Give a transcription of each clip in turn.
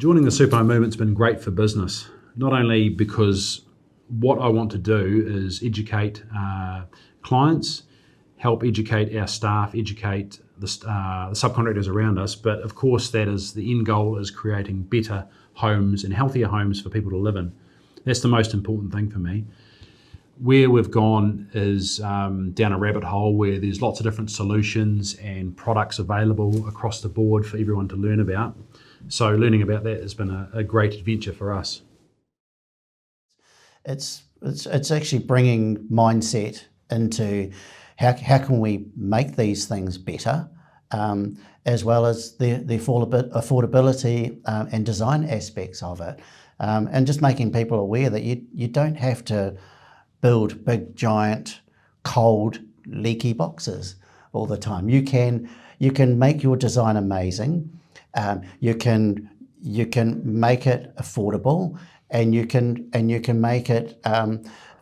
Joining the Superhome movement's been great for business, not only because what I want to do is educate clients, help educate our staff, educate the subcontractors around us, but of course that is the end goal, is creating better homes and healthier homes for people to live in. That's the most important thing for me. Where we've gone is down a rabbit hole where there's lots of different solutions and products available across the board for everyone to learn about. So learning about that has been a great adventure for us. It's actually bringing mindset into how can we make these things better, as well as the affordability and design aspects of it, and just making people aware that you don't have to build big, giant, cold, leaky boxes all the time. You can make your design amazing. You can make it affordable, and you can make it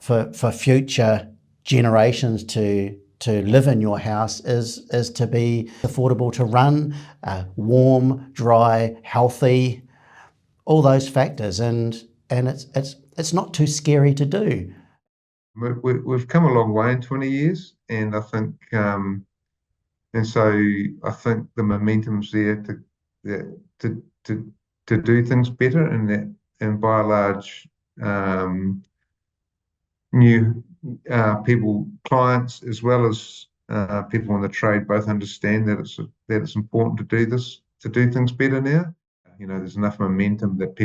for future generations to live in your house is to be affordable to run, warm, dry, healthy, all those factors, and it's not too scary to do. We've come a long way in 20 years, and I think, and so I think the momentum's there to do things better, and by and large, new people, clients, as well as people in the trade, both understand that it's important to do things better now. You know, there's enough momentum that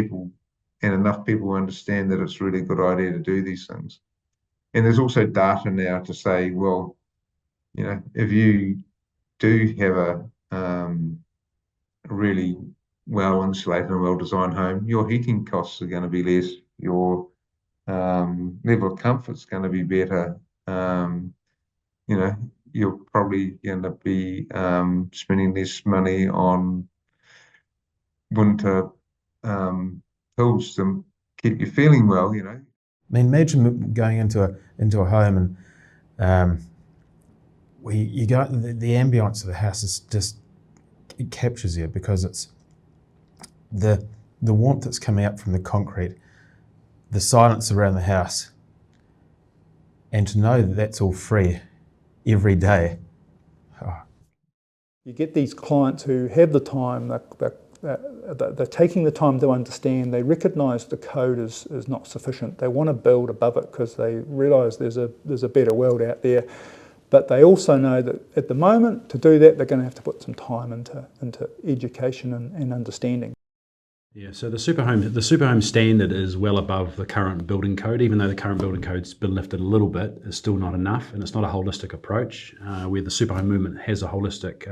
enough people understand that it's really a good idea to do these things. And there's also data now to say, well, you know, if you do have a really well insulated and well designed home, your heating costs are going to be less, your level of comfort's going to be better. You know, you're probably going to be spending less money on winter pills to keep you feeling well, you know. I mean, imagine going into a home and you go, the ambience of the house is just, it captures you, because it's the warmth that's coming up from the concrete, the silence around the house, and to know that that's all free every day. Oh. You get these clients who have the time, they're taking the time to understand, they recognise the code is not sufficient. They want to build above it because they realise there's a better world out there. But they also know that at the moment, to do that, they're going to have to put some time into education and understanding. Yeah, so the Superhome standard is well above the current building code. Even though the current building code's been lifted a little bit, it's still not enough, and it's not a holistic approach. Where the Superhome movement has a holistic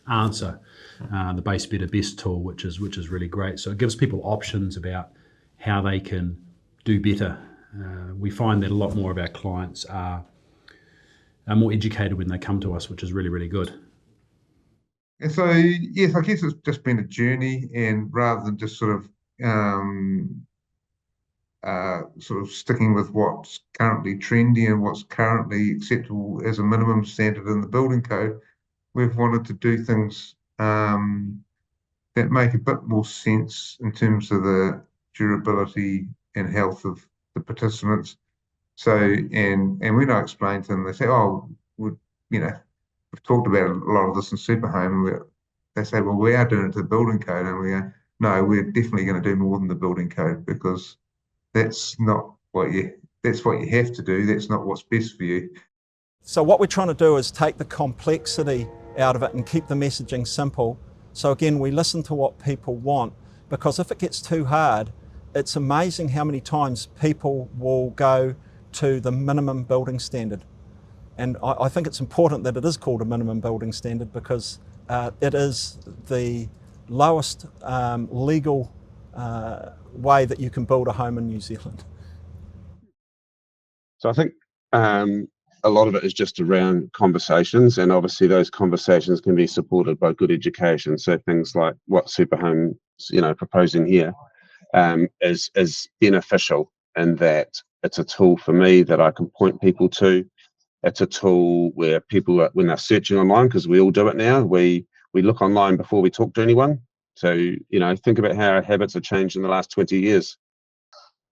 answer, the Base Better Best tool, which is really great. So it gives people options about how they can do better. We find that a lot more of our clients are more educated when they come to us, which is really, really good. And so, yes, I guess it's just been a journey, and rather than just sort of sticking with what's currently trendy and what's currently acceptable as a minimum standard in the building code, we've wanted to do things that make a bit more sense in terms of the durability and health of the participants. So, and when I explain to them, they say, "Oh, we've talked about a lot of this in Superhome." They say, "Well, we are doing it to the building code," and we go, "No, we're definitely going to do more than the building code, because that's what you have to do. That's not what's best for you." So what we're trying to do is take the complexity out of it and keep the messaging simple. So again, we listen to what people want, because if it gets too hard, it's amazing how many times people will go to the minimum building standard. And I think it's important that it is called a minimum building standard, because it is the lowest legal way that you can build a home in New Zealand. So I think a lot of it is just around conversations, and obviously those conversations can be supported by good education. So things like what Superhome's proposing here is beneficial, in that it's a tool for me that I can point people to. It's a tool where people, when they're searching online, because we all do it now, we look online before we talk to anyone. So, think about how our habits have changed in the last 20 years.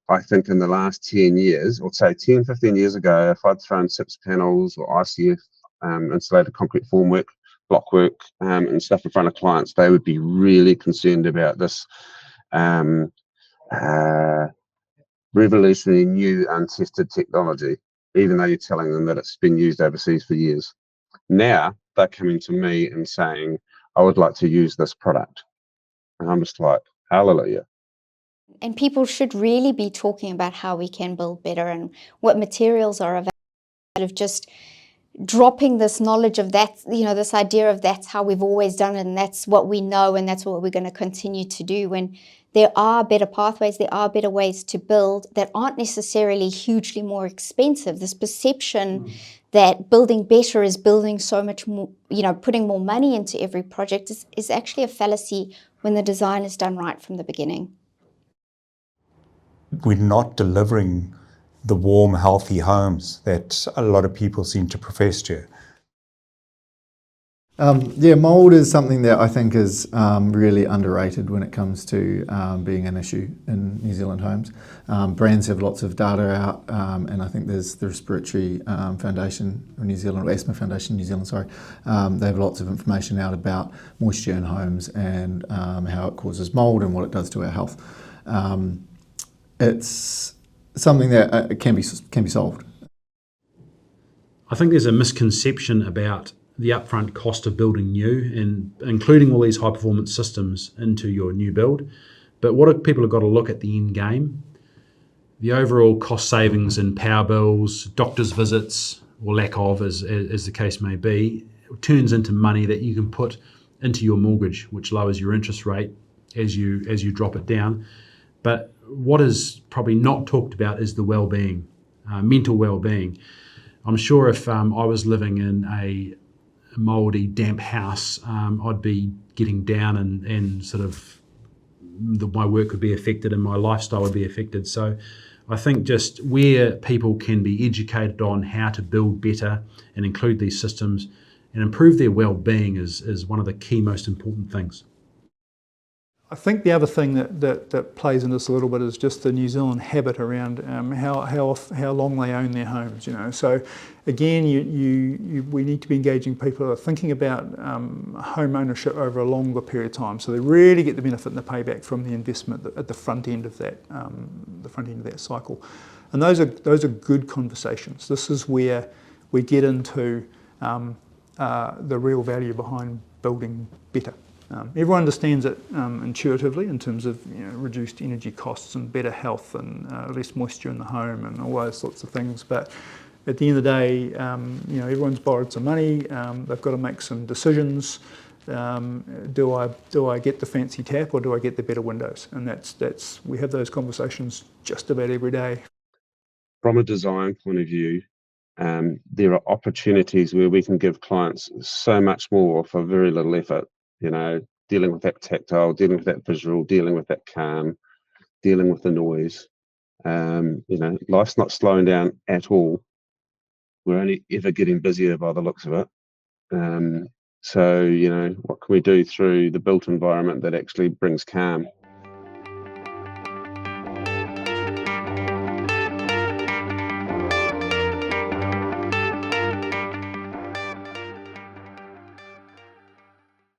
I think in the last 10 years, or say 10, 15 years ago, if I'd thrown SIPS panels or ICF, insulated concrete formwork, blockwork, and stuff in front of clients, they would be really concerned about this revolutionary new untested technology, even though you're telling them that it's been used overseas for years. Now they're coming to me and saying, I would like to use this product. And I'm just like, hallelujah. And people should really be talking about how we can build better and what materials are available, instead of just dropping this knowledge of that, this idea of that's how we've always done it and that's what we know and that's what we're going to continue to do, when there are better pathways, there are better ways to build that aren't necessarily hugely more expensive. This perception that building better is building so much more, putting more money into every project is actually a fallacy when the design is done right from the beginning. We're not delivering the warm, healthy homes that a lot of people seem to profess to. Mould is something that I think is really underrated when it comes to being an issue in New Zealand homes. Brands have lots of data out, and I think there's the Respiratory Foundation of New Zealand, or Asthma Foundation New Zealand, sorry. They have lots of information out about moisture in homes and how it causes mould and what it does to our health. It's something that can be solved. I think there's a misconception about the upfront cost of building new and including all these high performance systems into your new build. But what people have got to look at the end game, the overall cost savings in power bills, doctor's visits, or lack of, as the case may be, turns into money that you can put into your mortgage, which lowers your interest rate as you drop it down. But what is probably not talked about is the well-being, mental well-being. I'm sure if I was living in a mouldy, damp house, I'd be getting down and sort of my work would be affected and my lifestyle would be affected. So I think just where people can be educated on how to build better and include these systems and improve their well-being is one of the key most important things. I think the other thing that plays into this a little bit is just the New Zealand habit around how long they own their homes. So again, we need to be engaging people who are thinking about home ownership over a longer period of time, so they really get the benefit and the payback from the investment at the front end of that cycle. And those are good conversations. This is where we get into the real value behind building better. Everyone understands it intuitively in terms of reduced energy costs and better health and less moisture in the home and all those sorts of things. But at the end of the day, everyone's borrowed some money. They've got to make some decisions. Do I get the fancy tap or do I get the better windows? And that's we have those conversations just about every day. From a design point of view, there are opportunities where we can give clients so much more for very little effort. Dealing with that tactile, dealing with that visual, dealing with that calm, dealing with the noise. Life's not slowing down at all. We're only ever getting busier by the looks of it. So, what can we do through the built environment that actually brings calm